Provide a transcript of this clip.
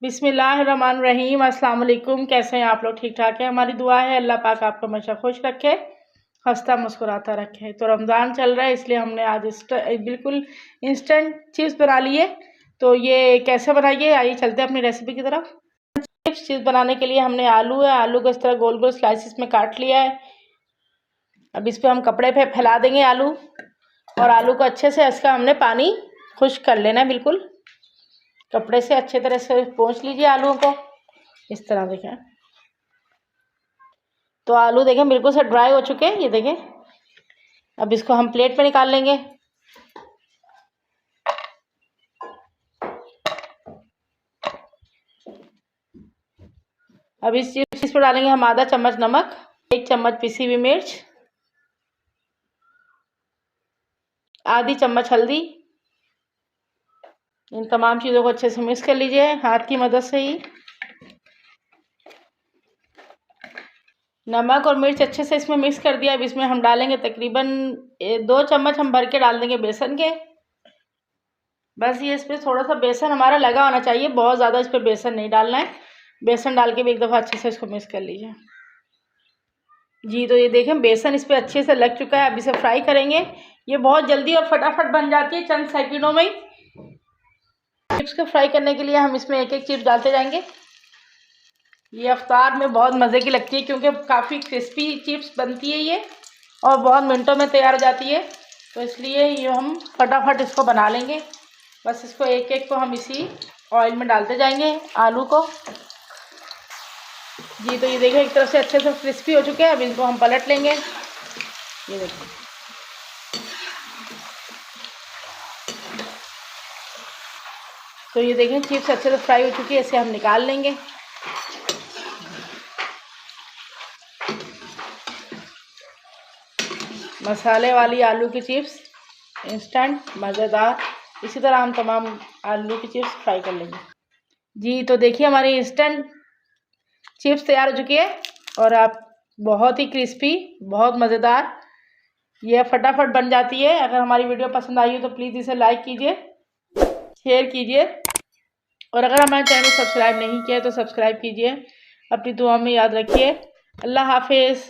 बिस्मिल्लाहिर्रहमानिर्रहीम। अस्सलाम वालेकुम। कैसे हैं आप लोग? ठीक ठाक है? हमारी दुआ है अल्लाह पाक आपको हमेशा खुश रखे, हंसता मुस्कुराता रखे। तो रमज़ान चल रहा है इसलिए हमने आज बिल्कुल इंस्टेंट चिप्स बना लिए। तो ये कैसे बनाइए, आइए चलते हैं अपनी रेसिपी की तरफ। चिप्स बनाने के लिए हमने आलू को इस तरह गोल गोल स्लाइसिस में काट लिया है। अब इस पर हम कपड़े पे फैला देंगे आलू, और आलू को अच्छे से इसका हमने पानी खुश्क कर लेना है। बिल्कुल कपड़े से अच्छे तरह से पोंछ लीजिए आलूओं को, इस तरह देखें। तो आलू देखें बिल्कुल से ड्राई हो चुके हैं, ये देखें। अब इसको हम प्लेट पे निकाल लेंगे। अब इस चिप्स पर डालेंगे हम आधा चम्मच नमक, 1 चम्मच पिसी हुई मिर्च, आधी चम्मच हल्दी। इन तमाम चीज़ों को अच्छे से मिक्स कर लीजिए हाथ की मदद से ही। नमक और मिर्च अच्छे से इसमें मिक्स कर दिया। अब इसमें हम डालेंगे तकरीबन 2 चम्मच हम भर के डाल देंगे बेसन के। बस ये इस पर थोड़ा सा बेसन हमारा लगा होना चाहिए, बहुत ज़्यादा इस पर बेसन नहीं डालना है। बेसन डाल के भी एक दफ़ा अच्छे से इसको मिक्स कर लीजिए जी। तो ये देखें बेसन इस पर अच्छे से लग चुका है। अब इसे फ्राई करेंगे। ये बहुत जल्दी और फटाफट बन जाती है, चंद सेकंडों में ही। चिप्स को फ्राई करने के लिए हम इसमें एक एक चिप्स डालते जाएंगे। ये अफ्तार में बहुत मज़े की लगती है क्योंकि काफ़ी क्रिस्पी चिप्स बनती है ये, और बहुत मिनटों में तैयार हो जाती है। तो इसलिए ये हम फटाफट इसको बना लेंगे। बस इसको एक एक को हम इसी ऑयल में डालते जाएंगे आलू को जी। तो ये देखिए एक तरफ से अच्छे से क्रिस्पी हो चुके हैं। अब इनको हम पलट लेंगे। ये देखिए तो ये देखें चिप्स अच्छे से फ्राई हो चुकी है, इसे हम निकाल लेंगे। मसाले वाली आलू की चिप्स इंस्टेंट मज़ेदार। इसी तरह हम तमाम आलू की चिप्स फ्राई कर लेंगे जी। तो देखिए हमारी इंस्टेंट चिप्स तैयार हो चुकी है, और आप बहुत ही क्रिस्पी, बहुत मज़ेदार, ये फटाफट बन जाती है। अगर हमारी वीडियो पसंद आई हो तो प्लीज़ इसे लाइक कीजिए, शेयर कीजिए, और अगर हमारे चैनल सब्सक्राइब नहीं किया है तो सब्सक्राइब कीजिए। अपनी दुआ में याद रखिए। अल्लाह हाफिज़।